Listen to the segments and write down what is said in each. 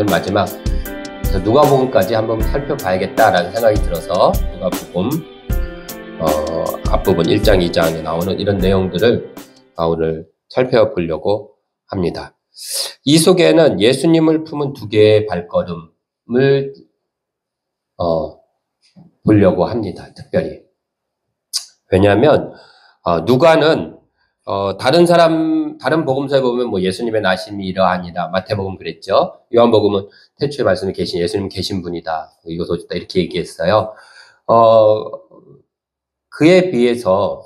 마지막 그래서 누가복음까지 한번 살펴봐야겠다라는 생각이 들어서 누가복음 앞부분 1장, 2장에 나오는 이런 내용들을 오늘 살펴보려고 합니다. 이 속에는 예수님을 품은 두 개의 발걸음을 보려고 합니다. 특별히. 왜냐하면 누가는 다른 복음서에 보면 뭐 예수님의 나심이 이러하니라. 마태복음 그랬죠. 요한복음은 태초에 말씀에 계신 예수님 계신 분이다. 이것 오셨다. 이렇게 얘기했어요. 그에 비해서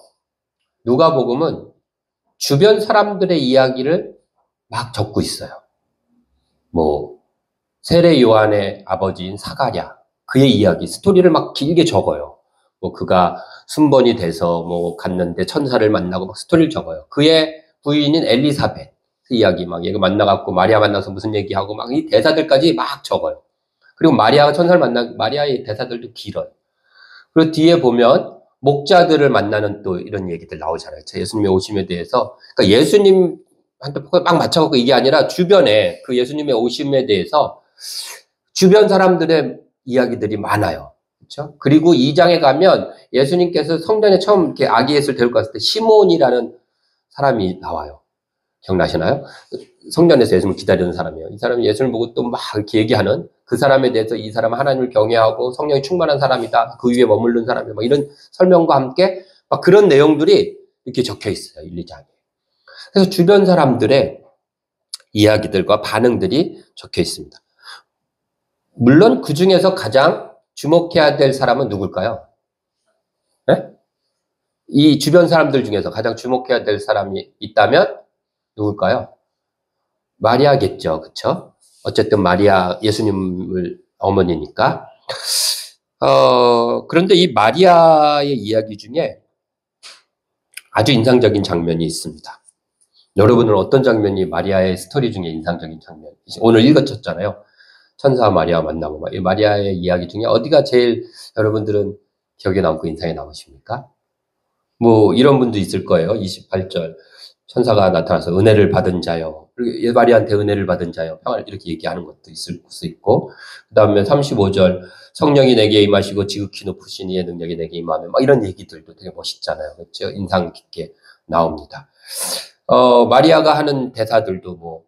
누가복음은 주변 사람들의 이야기를 막 적고 있어요. 뭐 세례 요한의 아버지인 사가랴 그의 이야기 스토리를 막 길게 적어요. 뭐 그가 순번이 돼서 뭐 갔는데 천사를 만나고 막 스토리를 적어요. 그의 부인인 엘리사벳 그 이야기 막 얘가 만나갖고 마리아 만나서 무슨 얘기하고 막 이 대사들까지 막 적어요. 그리고 마리아가 천사를 마리아의 대사들도 길어요. 그리고 뒤에 보면 목자들을 만나는 또 이런 얘기들 나오잖아요. 예수님의 오심에 대해서. 그러니까 예수님한테 막 맞춰갖고 이게 아니라 주변에 그 예수님의 오심에 대해서 주변 사람들의 이야기들이 많아요. 그렇죠? 그리고 2장에 가면 예수님께서 성전에 처음 이렇게 아기 예수를 데리고 갔을 때 시몬이라는 사람이 나와요. 기억나시나요? 성전에서 예수님을 기다리는 사람이에요. 이 사람이 예수를 보고 또 막 이렇게 얘기하는 그 사람에 대해서 이 사람은 하나님을 경외하고 성령이 충만한 사람이다. 그 위에 머무른 사람이다. 막 이런 설명과 함께 막 그런 내용들이 이렇게 적혀 있어요. 1, 2장에. 그래서 주변 사람들의 이야기들과 반응들이 적혀 있습니다. 물론 그 중에서 가장 주목해야 될 사람은 누굴까요? 네? 이 주변 사람들 중에서 가장 주목해야 될 사람이 있다면 누굴까요? 마리아겠죠. 그쵸? 어쨌든 마리아, 예수님을 어머니니까. 그런데 이 마리아의 이야기 중에 아주 인상적인 장면이 있습니다. 여러분은 어떤 장면이 마리아의 스토리 중에 인상적인 장면? 오늘 읽었잖아요. 천사와 마리아 만나고, 이 마리아의 이야기 중에 어디가 제일 여러분들은 기억에 남고 인상에 남으십니까? 뭐, 이런 분도 있을 거예요. 28절. 천사가 나타나서 은혜를 받은 자요. 마리아한테 은혜를 받은 자요. 평안을 이렇게 얘기하는 것도 있을 수 있고. 그 다음에 35절. 성령이 내게 임하시고 지극히 높으신 이의 능력이 내게 임하면 막 이런 얘기들도 되게 멋있잖아요. 그렇죠? 인상 깊게 나옵니다. 마리아가 하는 대사들도 뭐,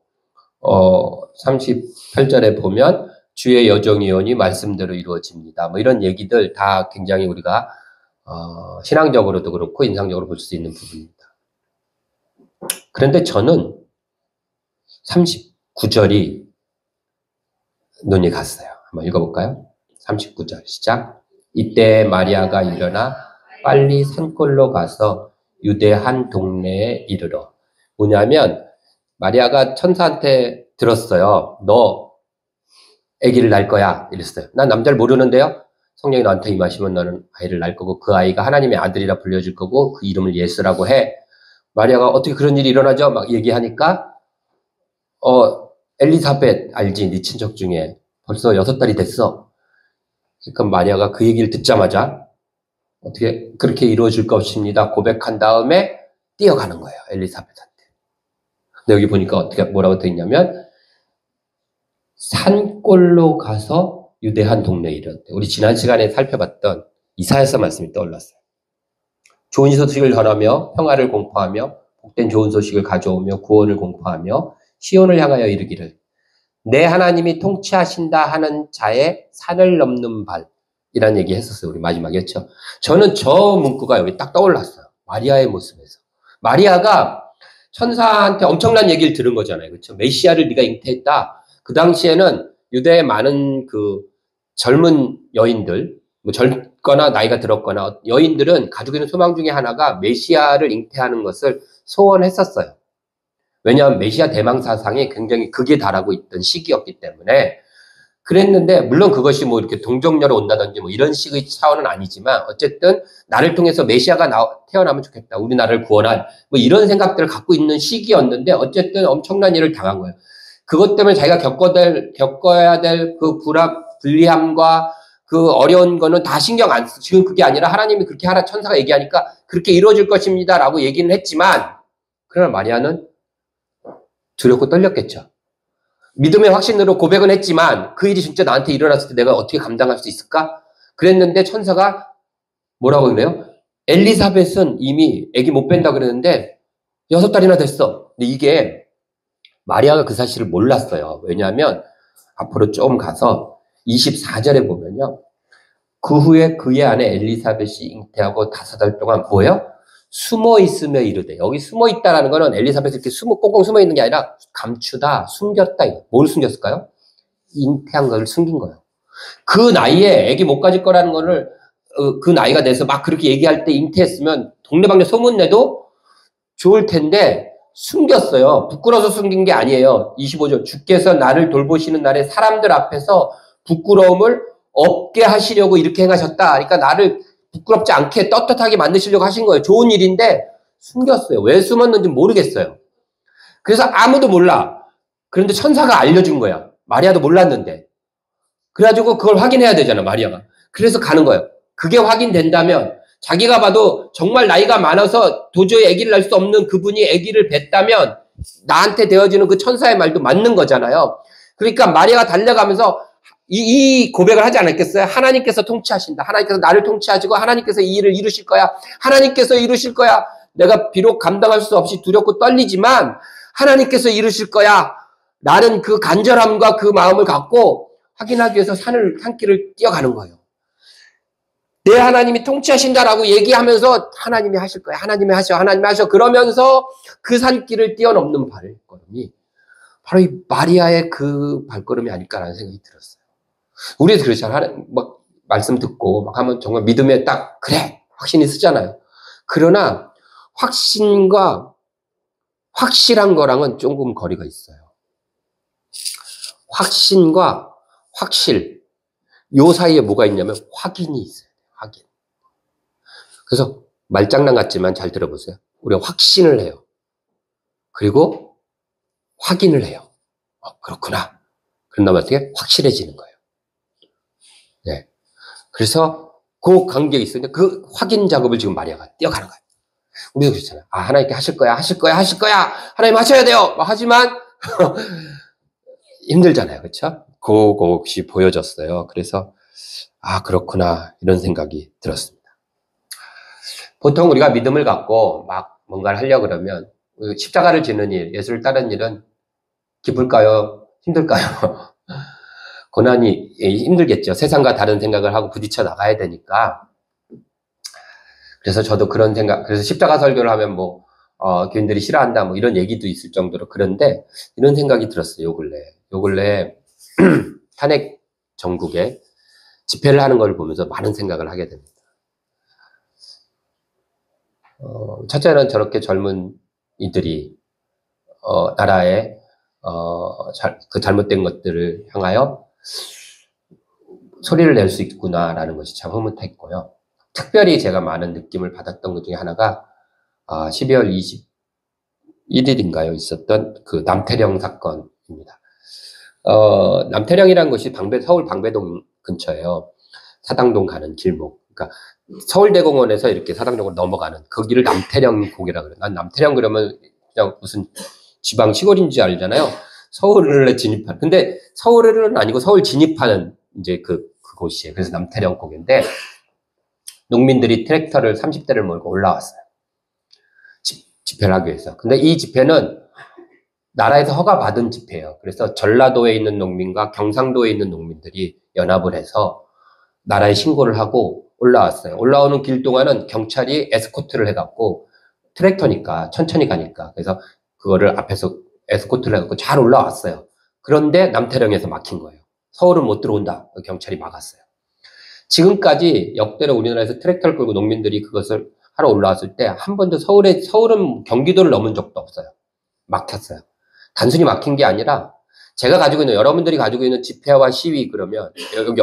38절에 보면 주의 여정이오니 말씀대로 이루어집니다. 뭐 이런 얘기들 다 굉장히 우리가 신앙적으로도 그렇고 인상적으로 볼 수 있는 부분입니다. 그런데 저는 39절이 눈이 갔어요. 한번 읽어볼까요? 39절 시작. 이때 마리아가 일어나 빨리 산골로 가서 유대 한 동네에 이르러. 뭐냐면 마리아가 천사한테 들었어요. 너 아기를 낳을 거야. 이랬어요. 난 남자를 모르는데요. 성령이 너한테 임하시면 너는 아이를 낳을 거고 그 아이가 하나님의 아들이라 불려질 거고 그 이름을 예수라고 해. 마리아가 어떻게 그런 일이 일어나죠? 막 얘기하니까 엘리사벳 알지? 네 친척 중에 벌써 6달이 됐어. 그러니까 마리아가 그 얘기를 듣자마자 어떻게 그렇게 이루어질 것입니다. 고백한 다음에 뛰어가는 거예요. 엘리사벳한테. 근데 여기 보니까 어떻게 뭐라고 되어 있냐면 산골로 가서 유대한 동네에 이르렀대. 우리 지난 시간에 살펴봤던 이사야서 말씀이 떠올랐어요. 좋은 소식을 전하며 평화를 공포하며 복된 좋은 소식을 가져오며 구원을 공포하며 시온을 향하여 이르기를 내 하나님이 통치하신다 하는 자의 산을 넘는 발이라는 얘기 했었어요. 우리 마지막이었죠. 저는 저 문구가 여기 딱 떠올랐어요. 마리아의 모습에서. 마리아가 천사한테 엄청난 얘기를 들은 거잖아요. 그렇죠? 메시아를 네가 잉태했다. 그 당시에는 유대의 많은 그 젊은 여인들 뭐 젊거나 나이가 들었거나 여인들은 가지고 있는 소망 중에 하나가 메시아를 잉태하는 것을 소원했었어요. 왜냐하면 메시아 대망 사상이 굉장히 극에 달하고 있던 시기였기 때문에 그랬는데 물론 그것이 뭐 이렇게 동정녀로 온다든지 뭐 이런 식의 차원은 아니지만 어쨌든 나를 통해서 메시아가 태어나면 좋겠다. 우리나라를 구원할 뭐 이런 생각들을 갖고 있는 시기였는데 어쨌든 엄청난 일을 당한 거예요. 그것 때문에 자기가 겪어야 될 그 불리함과 그 어려운 거는 다 신경 안 쓰고 지금 그게 아니라 하나님이 그렇게 하라 천사가 얘기하니까 그렇게 이루어질 것입니다 라고 얘기는 했지만 그러나 마리아는 두렵고 떨렸겠죠. 믿음의 확신으로 고백은 했지만 그 일이 진짜 나한테 일어났을 때 내가 어떻게 감당할 수 있을까? 그랬는데 천사가 뭐라고 그래요? 엘리사벳은 이미 아기 못 뺀다 그랬는데 6달이나 됐어. 근데 이게 마리아가 그 사실을 몰랐어요. 왜냐하면 앞으로 좀 가서 24절에 보면요. 그 후에 그의 아내 엘리사벳이 잉태하고 5달 동안 뭐예요? 숨어 있으며 이르되. 여기 숨어 있다라는 거는 엘리사벳이 이렇게 꽁꽁 숨어 있는 게 아니라 감추다, 숨겼다. 뭘 숨겼을까요? 잉태한 걸 숨긴 거예요. 그 나이에 아기 못 가질 거라는 거를 그 나이가 돼서 막 그렇게 얘기할 때 잉태했으면 동네방네 소문내도 좋을 텐데 숨겼어요. 부끄러워서 숨긴 게 아니에요. 25절 주께서 나를 돌보시는 날에 사람들 앞에서 부끄러움을 없게 하시려고 이렇게 행하셨다. 그러니까 나를 부끄럽지 않게 떳떳하게 만드시려고 하신 거예요. 좋은 일인데 숨겼어요. 왜 숨었는지 모르겠어요. 그래서 아무도 몰라. 그런데 천사가 알려준 거야. 마리아도 몰랐는데. 그래가지고 그걸 확인해야 되잖아, 마리아가. 그래서 가는 거예요. 그게 확인된다면 자기가 봐도 정말 나이가 많아서 도저히 아기를 낳을 수 없는 그분이 아기를 뱄다면 나한테 되어지는 그 천사의 말도 맞는 거잖아요. 그러니까 마리아가 달려가면서 이 고백을 하지 않았겠어요? 하나님께서 통치하신다. 하나님께서 나를 통치하시고 하나님께서 이 일을 이루실 거야. 하나님께서 이루실 거야. 내가 비록 감당할 수 없이 두렵고 떨리지만 하나님께서 이루실 거야. 라는 그 간절함과 그 마음을 갖고 확인하기 위해서 산길을 뛰어가는 거예요. 내 하나님이 통치하신다라고 얘기하면서 하나님이 하실 거야. 하나님이 하셔. 그러면서 그 산길을 뛰어넘는 발걸음이 바로 이 마리아의 그 발걸음이 아닐까라는 생각이 들었어요. 우리도 그렇잖아요. 막 말씀 듣고 막 하면 정말 믿음에 딱 그래 확신이 쓰잖아요. 그러나 확신과 확실한 거랑은 조금 거리가 있어요. 확신과 확실 요 사이에 뭐가 있냐면 확인이 있어요. 확인. 그래서 말장난 같지만 잘 들어보세요. 우리가 확신을 해요. 그리고 확인을 해요. 그렇구나. 그런 다음에 어떻게 확실해지는 거예요. 네. 그래서 그 간격이 있으니까 그 확인 작업을 지금 마리아가 뛰어가는 거예요. 우리도 그렇잖아요. 하나님께 하실 거야. 하나님 하셔야 돼요. 하지만 힘들잖아요. 그렇죠? 그것이 보여졌어요. 그래서 그렇구나 이런 생각이 들었습니다. 보통 우리가 믿음을 갖고 막 뭔가를 하려고 그러면 십자가를 지는 일, 예수를 따르는 일은 기쁠까요? 힘들까요? 고난이 힘들겠죠. 세상과 다른 생각을 하고 부딪혀 나가야 되니까. 그래서 저도 그런 생각, 그래서 십자가 설교를 하면 교인들이 싫어한다, 이런 얘기도 있을 정도로 그런데, 이런 생각이 들었어요, 요 근래, 탄핵 전국에 집회를 하는 걸 보면서 많은 생각을 하게 됩니다. 첫째는 저렇게 젊은 이들이, 나라의, 그 잘못된 것들을 향하여 소리를 낼 수 있구나라는 것이 참 흐뭇했고요. 특별히 제가 많은 느낌을 받았던 것 중에 하나가 12월 21일인가요? 있었던 그 남태령 사건입니다. 남태령이라는 것이 서울 방배동 근처예요. 사당동 가는 길목. 그러니까 서울대공원에서 이렇게 사당동으로 넘어가는 거기를 남태령 고개라 그래요. 난 남태령 그러면 그냥 무슨 지방 시골인 줄 알잖아요. 서울에 진입하는. 근데 서울은 아니고 서울 진입하는 이제 그곳이에요. 그래서 남태령 고개인데 농민들이 트랙터를 30대를 몰고 올라왔어요. 집회를 하기 위해서. 근데 이 집회는 나라에서 허가받은 집회예요. 그래서 전라도에 있는 농민과 경상도에 있는 농민들이 연합을 해서 나라에 신고를 하고 올라왔어요. 올라오는 길 동안은 경찰이 에스코트를 해갖고 트랙터니까 천천히 가니까 그래서 그거를 앞에서 에스코트를 해갖고 잘 올라왔어요. 그런데 남태령에서 막힌 거예요. 서울은 못 들어온다. 경찰이 막았어요. 지금까지 역대로 우리나라에서 트랙터를 끌고 농민들이 그것을 하러 올라왔을 때 한 번도 서울은 경기도를 넘은 적도 없어요. 막혔어요. 단순히 막힌 게 아니라 제가 가지고 있는 여러분들이 가지고 있는 집회와 시위 그러면 여기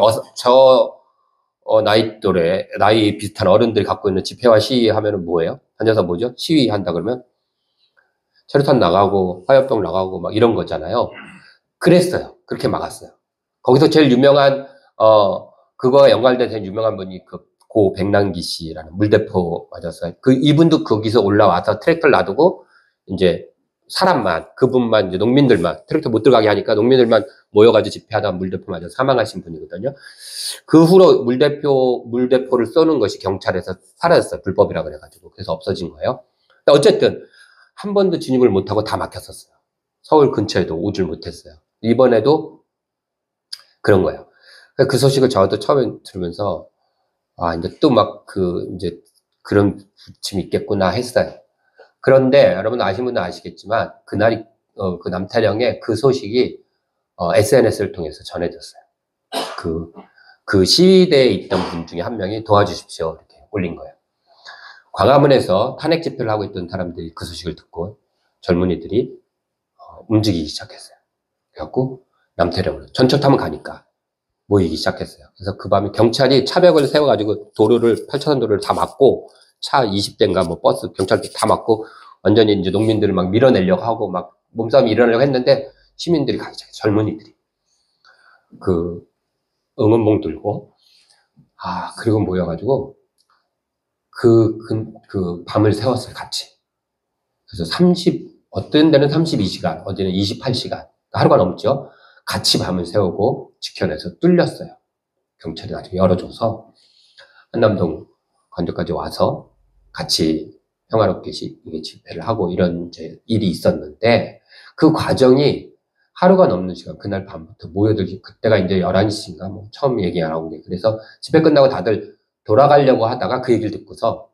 나이 비슷한 어른들이 갖고 있는 집회와 시위 하면은 뭐예요? 앉아서 뭐죠? 시위한다 그러면 체류탄 나가고 화염병 나가고 막 이런 거잖아요. 그랬어요. 그렇게 막았어요. 거기서 제일 유명한 그거와 연관된 제일 유명한 분이 고 백남기 씨라는 물대포 맞았어요. 이분도 거기서 올라와서 트랙터를 놔두고 이제 사람만, 그분만, 이제 농민들만, 트랙터 못 들어가게 하니까 농민들만 모여가지고 집회하다가 물대포 맞아서 사망하신 분이거든요. 그 후로 물대포를 쏘는 것이 경찰에서 사라졌어요. 불법이라고 그래가지고. 그래서 없어진 거예요. 어쨌든, 한 번도 진입을 못하고 다 막혔었어요. 서울 근처에도 오질 못했어요. 이번에도 그런 거예요. 그 소식을 저도 처음에 들으면서, 아, 이제 또 막 이제 그런 부침이 있겠구나 했어요. 그런데 여러분 아시는 분은 아시겠지만 그날이 그 남태령의 그 소식이 SNS를 통해서 전해졌어요. 그 시위대에 있던 분 중에 한 명이 도와주십시오 이렇게 올린 거예요. 광화문에서 탄핵 집회를 하고 있던 사람들이 그 소식을 듣고 젊은이들이 움직이기 시작했어요. 그래갖고 남태령으로 전철 타면 가니까 모이기 시작했어요. 그래서 그 밤에 경찰이 차벽을 세워가지고 팔천원 도로를 다 막고 차 20대인가 뭐 버스 경찰들 다 막고 완전히 이제 농민들을 막 밀어내려고 하고 막 몸싸움이 일어나려고 했는데 시민들이 가기 시작해요. 젊은이들이 응원봉 들고 그리고 모여가지고 그 밤을 세웠어요. 같이. 그래서 어떤 데는 32시간, 어디는 28시간 하루가 넘죠. 같이 밤을 세우고 지켜내서 뚫렸어요. 경찰이 나중에 열어줘서 한남동 관저까지 와서 같이 평화롭게 집회를 하고 이런 이제 일이 있었는데 그 과정이 하루가 넘는 시간, 그날 밤부터 모여들기, 그때가 이제 11시인가 뭐 처음 얘기 나온 게, 그래서 집회 끝나고 다들 돌아가려고 하다가 그 얘기를 듣고서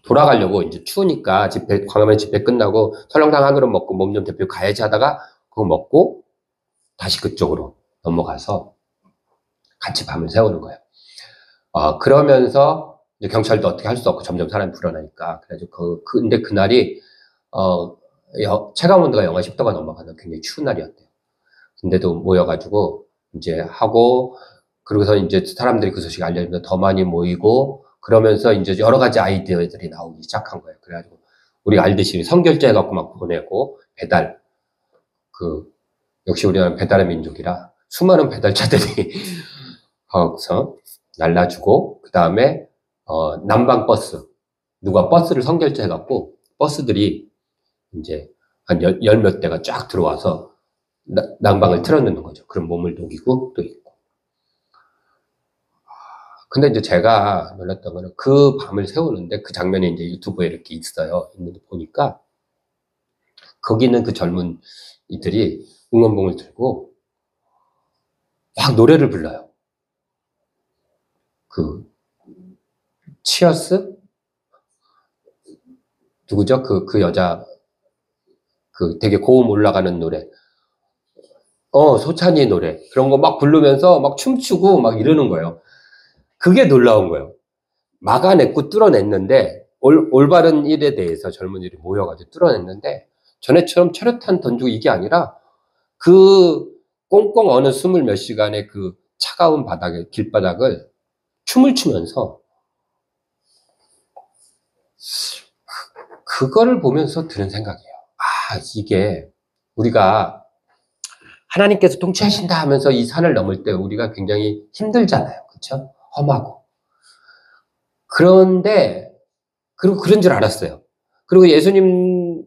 돌아가려고 이제 추우니까 광화문 집회 끝나고 설렁탕 한 그릇 먹고 몸 좀 데피고 가야지 하다가 그거 먹고 다시 그쪽으로 넘어가서 같이 밤을 세우는 거예요. 그러면서 이제 경찰도 어떻게 할 수 없고 점점 사람이 불어나니까. 그래가지고 근데 그날이, 체감 온도가 영하 10도가 넘어가는 굉장히 추운 날이었대요. 근데도 모여가지고 이제 하고, 그러고서 이제 사람들이 그 소식 알려주면 더 많이 모이고, 그러면서 이제 여러 가지 아이디어들이 나오기 시작한 거예요. 그래가지고 우리가 알듯이 선결제 해갖고 막 보내고, 배달. 역시 우리나라는 배달의 민족이라 수많은 배달차들이 거기서 날라주고, 그 다음에 난방버스, 누가 버스를 선결제 해갖고 버스들이 이제 한 열 몇 대가 쫙 들어와서 난방을 틀어놓는 거죠. 그럼 몸을 녹이고 또 있고. 근데 이제 제가 놀랐던 거는 그 밤을 세우는데 그 장면이 이제 유튜브에 이렇게 있어요. 있는데 보니까 거기는 그 젊은 이들이 응원봉을 들고 막 노래를 불러요. 치어스? 누구죠? 그 여자, 되게 고음 올라가는 노래. 소찬이의 노래. 그런 거 막 부르면서 막 춤추고 막 이러는 거예요. 그게 놀라운 거예요. 막아냈고 뚫어냈는데, 올바른 일에 대해서 젊은이들이 모여가지고 뚫어냈는데, 전에처럼 철회탄 던지고 이게 아니라, 꽁꽁 어느 20 몇 시간의 그 차가운 길바닥을 춤을 추면서, 그거를 보면서 드는 생각이에요. 이게 우리가 하나님께서 통치하신다 하면서 이 산을 넘을 때 우리가 굉장히 힘들잖아요. 그렇죠? 험하고. 그런데 그리고 그런 줄 알았어요. 그리고 예수님의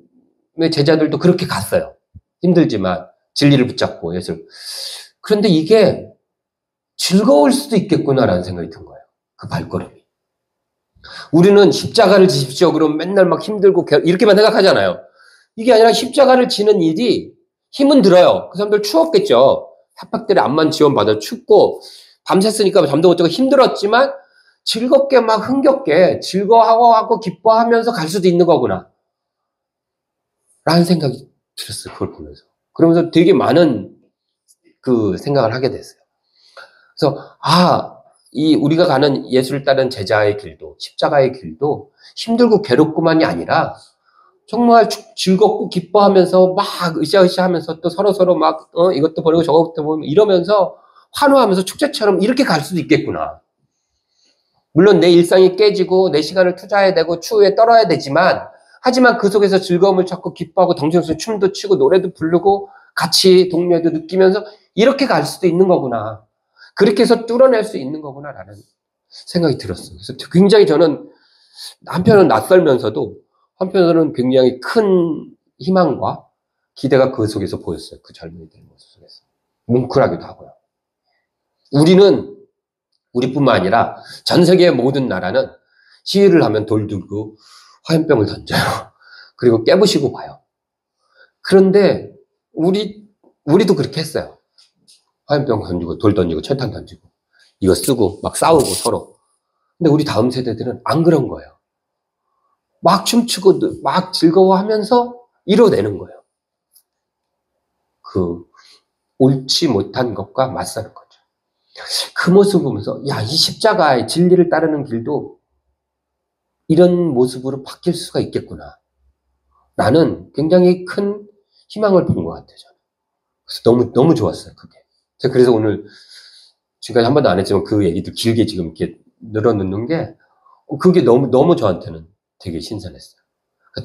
제자들도 그렇게 갔어요. 힘들지만 진리를 붙잡고 예술. 그런데 이게 즐거울 수도 있겠구나라는 생각이 든 거예요. 그 발걸음이. 우리는 십자가를 지십시오. 그러면 맨날 막 힘들고 이렇게만 생각하잖아요. 이게 아니라 십자가를 지는 일이 힘은 들어요. 그 사람들 추웠겠죠. 핫팩들이 암만 지원받아 춥고 밤샜으니까 잠도 못 자고 힘들었지만 즐겁게 막 흥겹게 즐거워하고 기뻐하면서 갈 수도 있는 거구나 라는 생각이 들었어요. 그걸 보면서. 그러면서 되게 많은 생각을 하게 됐어요. 그래서 우리가 가는 예수를 따른 제자의 길도, 십자가의 길도 힘들고 괴롭고만이 아니라 정말 즐겁고 기뻐하면서 막 으쌰으쌰 하면서 또 서로서로 막 이것도 버리고 저것도 버리고 이러면서 환호하면서 축제처럼 이렇게 갈 수도 있겠구나. 물론 내 일상이 깨지고 내 시간을 투자해야 되고 추위에 떨어야 되지만, 하지만 그 속에서 즐거움을 찾고 기뻐하고 덩실덩실 춤도 추고 노래도 부르고 같이 동료도 느끼면서 이렇게 갈 수도 있는 거구나. 그렇게 해서 뚫어낼 수 있는 거구나라는 생각이 들었어요. 그래서 굉장히 저는 한편은 낯설면서도 한편으로는 굉장히 큰 희망과 기대가 그 속에서 보였어요. 그 젊은이들의 모습 속에서. 뭉클하기도 하고요. 우리뿐만 아니라 전 세계의 모든 나라는 시위를 하면 돌 들고 화염병을 던져요. 그리고 깨부시고 봐요. 그런데 우리도 그렇게 했어요. 화염병 던지고 돌 던지고 철탄 던지고 이거 쓰고 막 싸우고 서로. 근데 우리 다음 세대들은 안 그런 거예요. 막 춤추고 막 즐거워하면서 이뤄내는 거예요. 그 옳지 못한 것과 맞서는 거죠. 그 모습을 보면서 야, 이 십자가의 진리를 따르는 길도 이런 모습으로 바뀔 수가 있겠구나. 나는 굉장히 큰 희망을 본 것 같아요. 저는. 그래서 너무 좋았어요. 그게. 제가 그래서 오늘 지금까지 한 번도 안 했지만 그 얘기도 길게 지금 이렇게 늘어놓는 게 그게 너무 저한테는 되게 신선했어요.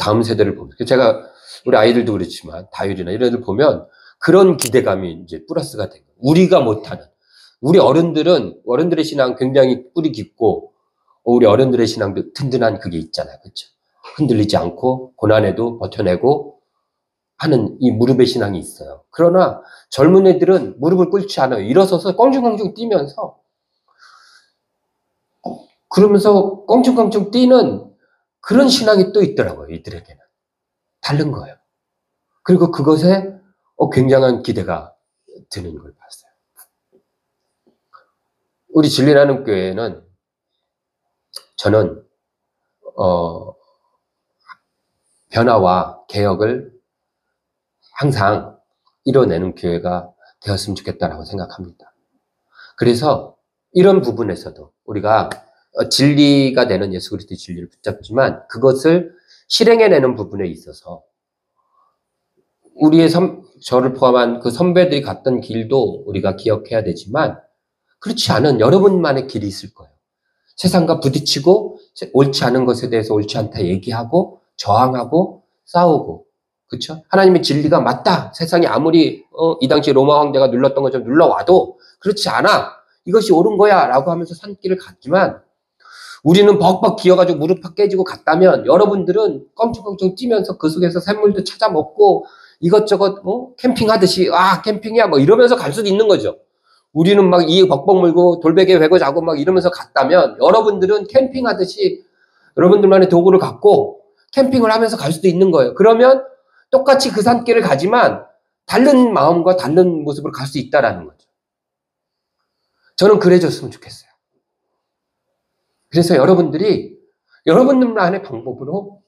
다음 세대를 보면서 제가 우리 아이들도 그렇지만 다율이나 이런 애들 보면 그런 기대감이 이제 플러스가 되고 우리가 못하는 우리 어른들의 신앙 굉장히 뿌리 깊고 우리 어른들의 신앙도 든든한 그게 있잖아요. 그렇죠? 흔들리지 않고 고난에도 버텨내고 하는 이 무릎의 신앙이 있어요. 그러나 젊은 애들은 무릎을 꿇지 않아요. 일어서서 껑충껑충 뛰면서 그러면서 껑충껑충 뛰는 그런 신앙이 또 있더라고요. 이들에게는. 다른 거예요. 그리고 그것에 굉장한 기대가 드는 걸 봤어요. 우리 진리라는 교회는 저는 변화와 개혁을 항상 이뤄내는 교회가 되었으면 좋겠다라고 생각합니다. 그래서 이런 부분에서도 우리가 진리가 되는 예수 그리스도의 진리를 붙잡지만 그것을 실행해내는 부분에 있어서 우리의 저를 포함한 그 선배들이 갔던 길도 우리가 기억해야 되지만 그렇지 않은 여러분만의 길이 있을 거예요. 세상과 부딪히고 옳지 않은 것에 대해서 옳지 않다 얘기하고 저항하고 싸우고 그렇죠? 하나님의 진리가 맞다. 세상이 아무리 이 당시 로마 황제가 눌렀던 것처럼 눌러와도 그렇지 않아. 이것이 옳은 거야 라고 하면서 산길을 갔지만 우리는 벅벅 기어가지고 무릎 팍 깨지고 갔다면 여러분들은 껑충껑충 뛰면서 그 속에서 샘물도 찾아 먹고 이것저것 캠핑하듯이 캠핑이야 뭐 이러면서 갈 수도 있는 거죠. 우리는 막 이 벅벅 물고 돌베개 베고 자고 막 이러면서 갔다면 여러분들은 캠핑하듯이 여러분들만의 도구를 갖고 캠핑을 하면서 갈 수도 있는 거예요. 그러면 똑같이 그 산길을 가지만 다른 마음과 다른 모습으로 갈 수 있다라는 거죠. 저는 그래줬으면 좋겠어요. 그래서 여러분들이 여러분들만의 방법으로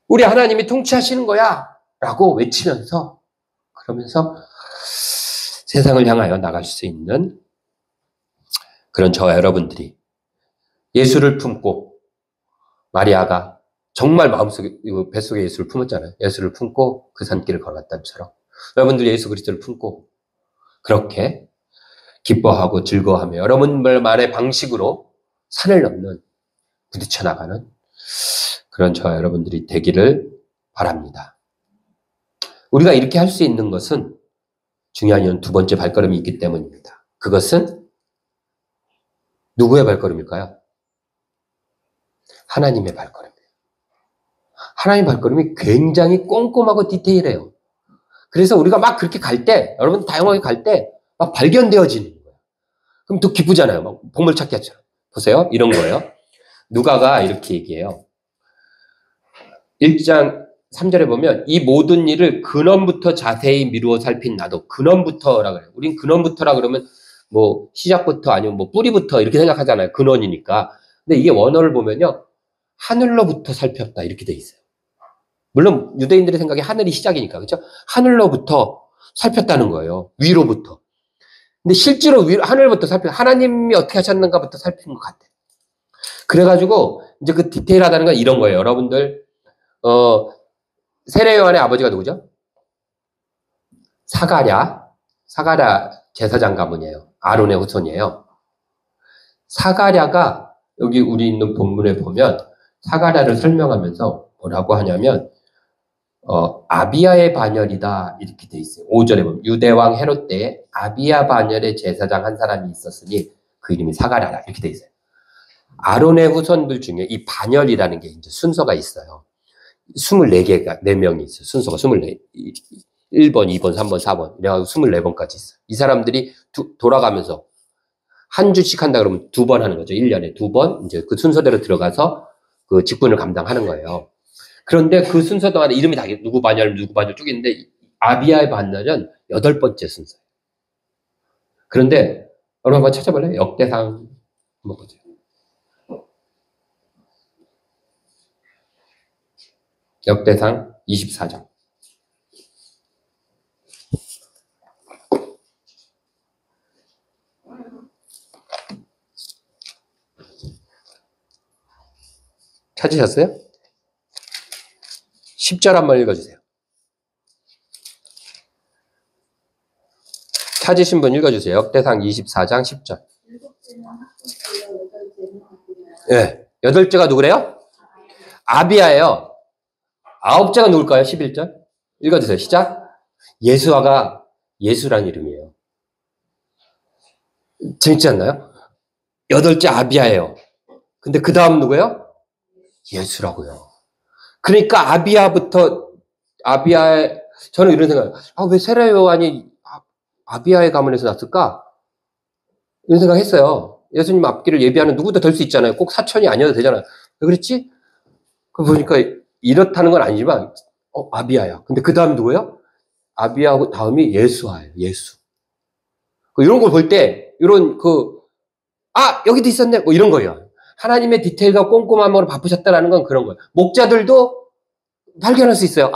우리 하나님이 통치하시는 거야 라고 외치면서 그러면서 세상을 향하여 나갈 수 있는 그런 저와 여러분들이 예수를 품고 마리아가 정말 마음속에 뱃속에 예수를 품었잖아요. 예수를 품고 그 산길을 걸어갔다는 처럼 여러분들 예수 그리스도를 품고 그렇게 기뻐하고 즐거워하며 여러분들만의 방식으로 산을 넘는 부딪혀 나가는 그런 저와 여러분들이 되기를 바랍니다. 우리가 이렇게 할 수 있는 것은 중요한 이유는 두 번째 발걸음이 있기 때문입니다. 그것은 누구의 발걸음일까요? 하나님의 발걸음이에요. 하나님의 발걸음이 굉장히 꼼꼼하고 디테일해요. 그래서 우리가 막 그렇게 갈 때, 여러분 다양하게 갈 때 막 발견되어지는 거예요. 그럼 더 기쁘잖아요. 막 보물찾기 하처럼. 보세요. 이런 거예요. 누가가 이렇게 얘기해요. 1장 3절에 보면 이 모든 일을 근원부터 자세히 미루어 살핀 나도 근원부터라 그래요. 우린 근원부터라 그러면 뭐 시작부터 아니면 뭐 뿌리부터 이렇게 생각하잖아요. 근원이니까. 근데 이게 원어를 보면요. 하늘로부터 살폈다 이렇게 돼 있어요. 물론 유대인들의 생각에 하늘이 시작이니까 그렇죠? 하늘로부터 살폈다는 거예요. 위로부터. 근데 실제로 하늘부터 하나님이 어떻게 하셨는가부터 살핀 것 같아요. 그래가지고 이제 그 디테일하다는 건 이런 거예요. 여러분들 세례 요한의 아버지가 누구죠? 사가랴 제사장 가문이에요. 아론의 후손이에요. 사가랴가 여기 우리 있는 본문에 보면 사가랴를 설명하면서 뭐라고 하냐면 아비야의 반열이다 이렇게 돼 있어요. 5절에 보면 유대왕 헤롯 때에 아비야 반열의 제사장 한 사람이 있었으니 그 이름이 사가랴라 이렇게 돼 있어요. 아론의 후손들 중에 이 반열이라는 게 이제 순서가 있어요. 24개가, 4명이 있어요. 순서가 24, 1번, 2번, 3번, 4번. 이래가지고 24번까지 있어요. 이 사람들이 돌아가면서 한 주씩 한다 그러면 2번 하는 거죠. 1년에 2번, 이제 그 순서대로 들어가서 그 직분을 감당하는 거예요. 그런데 그 순서마다 이름이 다, 누구 반열 쭉 있는데, 아비야의 반열은 8번째 순서예요. 그런데, 여러분 한번 찾아볼래요? 역대상, 한번 보세요. 역대상 24장. 찾으셨어요? 10절 한번 읽어주세요. 찾으신 분 읽어주세요. 역대상 24장 10절. 네. 8제가 누구래요? 아비야예요. 9제가 누굴까요? 11절. 읽어주세요. 시작. 예수아가 예수란 이름이에요. 재밌지 않나요? 8째 아비야예요. 근데 그 다음 누구예요? 예수라고요. 그러니까 아비야의, 저는 이런 생각, 왜 세례 요한이 아비야의 가문에서 났을까? 이런 생각 했어요. 예수님 앞길을 예비하는 누구도 될 수 있잖아요. 꼭 사촌이 아니어도 되잖아요. 왜 그랬지? 그 보니까 이렇다는 건 아니지만, 아비야야. 근데 그 다음 누구예요? 아비야 다음이 예수아예요. 예수. 이런 걸 볼 때, 여기도 있었네. 뭐 이런 거예요. 하나님의 디테일과 꼼꼼함으로 바쁘셨다라는 건 그런 거예요. 목자들도 발견할 수 있어요.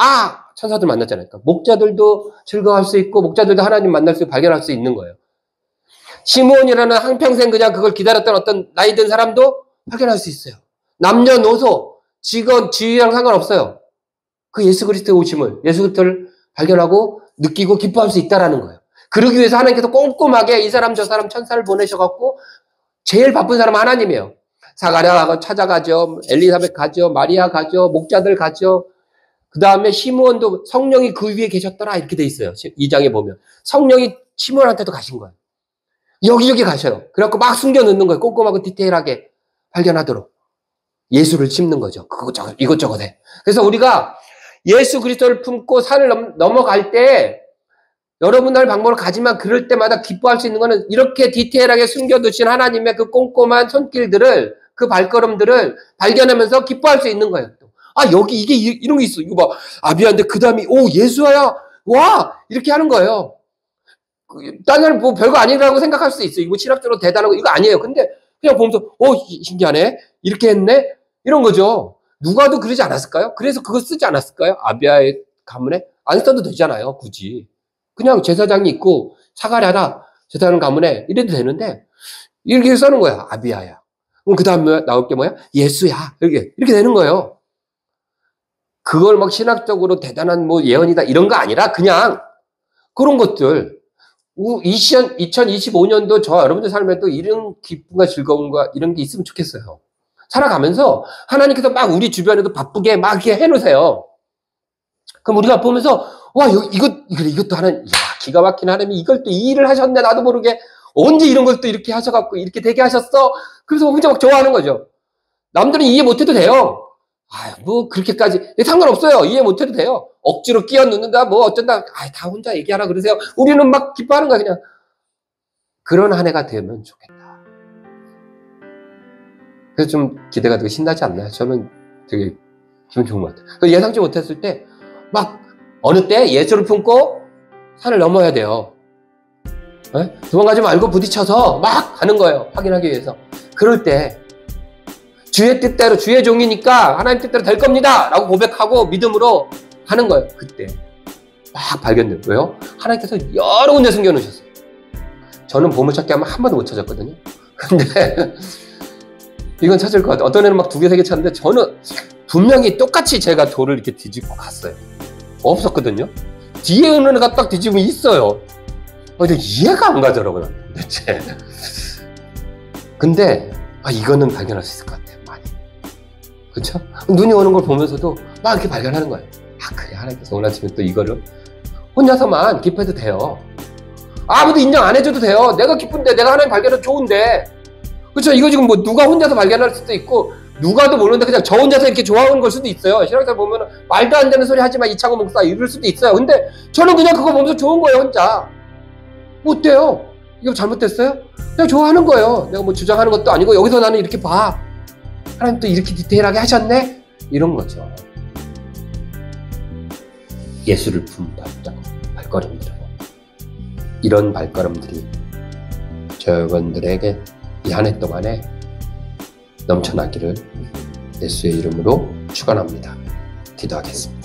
천사들 만났잖아요. 그러니까 목자들도 즐거워할 수 있고, 목자들도 하나님 만날 수, 발견할 수 있는 거예요. 시므온이라는 한평생 그냥 그걸 기다렸던 어떤 나이 든 사람도 발견할 수 있어요. 남녀노소, 직원, 지위랑 상관없어요. 그 예수 그리스도의 오심을, 예수 그리스도를 발견하고 느끼고 기뻐할 수 있다라는 거예요. 그러기 위해서 하나님께서 꼼꼼하게 이 사람 저 사람 천사를 보내셔갖고 제일 바쁜 사람은 하나님이에요. 사가랴 찾아가죠. 엘리사벳 가죠. 마리아 가죠. 목자들 가죠. 그 다음에 시므온도 성령이 그 위에 계셨더라 이렇게 돼 있어요. 2장에 보면 성령이 시므온한테도 가신 거예요. 여기저기 가셔요. 그래갖고 막 숨겨 넣는 거예요. 꼼꼼하고 디테일하게 발견하도록 예수를 짚는 거죠. 그것저것 이것저것 해. 그래서 우리가 예수 그리스도를 품고 산을 넘어갈 때 여러분 날 방법을 가지만 그럴 때마다 기뻐할 수 있는 거는 이렇게 디테일하게 숨겨두신 하나님의 그 꼼꼼한 손길들을, 그 발걸음들을 발견하면서 기뻐할 수 있는 거예요. 여기 이게 이런 게 있어. 이거 봐. 아비야인데 그 다음이 예수아야. 와! 이렇게 하는 거예요. 딴 사람 뭐 별거 아니라고 생각할 수 있어요. 이거 신학적으로 대단하고 이거 아니에요. 근데 그냥 보면서 신기하네. 이렇게 했네. 이런 거죠. 누가도 그러지 않았을까요? 그래서 그거 쓰지 않았을까요? 아비야의 가문에 안 써도 되잖아요. 굳이. 그냥 제사장이 있고 사가랴다 제사장 가문에 이래도 되는데 이렇게 써는 거야. 아비야야. 그럼 그 다음에 나올 게 뭐야? 예수야. 이렇게 되는 거예요. 그걸 막 신학적으로 대단한 뭐 예언이다 이런 거 아니라 그냥 그런 것들. 2025년도 저 여러분들 삶에도 이런 기쁨과 즐거움과 이런 게 있으면 좋겠어요. 살아가면서 하나님께서 막 우리 주변에도 바쁘게 막 이렇게 해놓으세요. 그럼 우리가 보면서 이것도 하나님, 기가 막힌 하나님이 이걸 또 이 일을 하셨네. 나도 모르게 언제 이런 걸 또 이렇게 하셔갖고 이렇게 되게 하셨어. 그래서 혼자 막 좋아하는 거죠. 남들은 이해 못해도 돼요. 뭐 그렇게까지 상관없어요. 이해 못해도 돼요. 억지로 끼워 넣는다 뭐 어쩐다 다 혼자 얘기하라 그러세요. 우리는 막 기뻐하는 거야. 그냥 그런 한 해가 되면 좋겠다. 그래서 좀 기대가 되고 신나지 않나요? 저는 되게 기분 좋은 것 같아요. 예상치 못했을 때 막 어느 때 예수를 품고 산을 넘어야 돼요. 도망가지 말고 부딪혀서 막 가는 거예요. 확인하기 위해서. 그럴 때 주의 뜻대로, 주의 종이니까 하나님 뜻대로 될 겁니다 라고 고백하고 믿음으로 하는 거예요. 그때 막 발견돼요. 왜요? 하나님께서 여러 군데 숨겨놓으셨어요. 저는 보물찾기 하면 한 번도 못 찾았거든요. 근데 이건 찾을 것 같아요. 어떤 애는 막 2개, 3개 찾는데 저는 분명히 똑같이 제가 돌을 이렇게 뒤집고 갔어요. 없었거든요. 뒤에 있는 애가 딱 뒤집으면 있어요. 근데 이해가 안 가더라고요. 대체. 근데 이거는 발견할 수 있을 것 같아요. 많이. 그렇죠? 눈이 오는 걸 보면서도 막 이렇게 발견하는 거예요. 그래 하나님께서 오늘 아침에 또 이거를 혼자서만 기뻐해도 돼요. 아무도 인정 안 해줘도 돼요. 내가 기쁜데 내가 하나님 발견해도 좋은데. 그렇죠? 이거 지금 뭐 누가 혼자서 발견할 수도 있고 누가도 모르는데 그냥 저 혼자서 이렇게 좋아하는 걸 수도 있어요. 신학생 보면 말도 안 되는 소리 하지 마 이창호 목사 이럴 수도 있어요. 근데 저는 그냥 그거 보면서 좋은 거예요 혼자. 뭐 어때요? 이거 잘못됐어요? 그냥 좋아하는 거예요. 내가 뭐 주장하는 것도 아니고 여기서 나는 이렇게 봐. 하나님 또 이렇게 디테일하게 하셨네? 이런 거죠. 예수를 품받자고 발걸음들은 이런 발걸음들이 여러분들에게 이 한 해 동안에 넘쳐나기를 예수의 이름으로 축원합니다. 기도하겠습니다.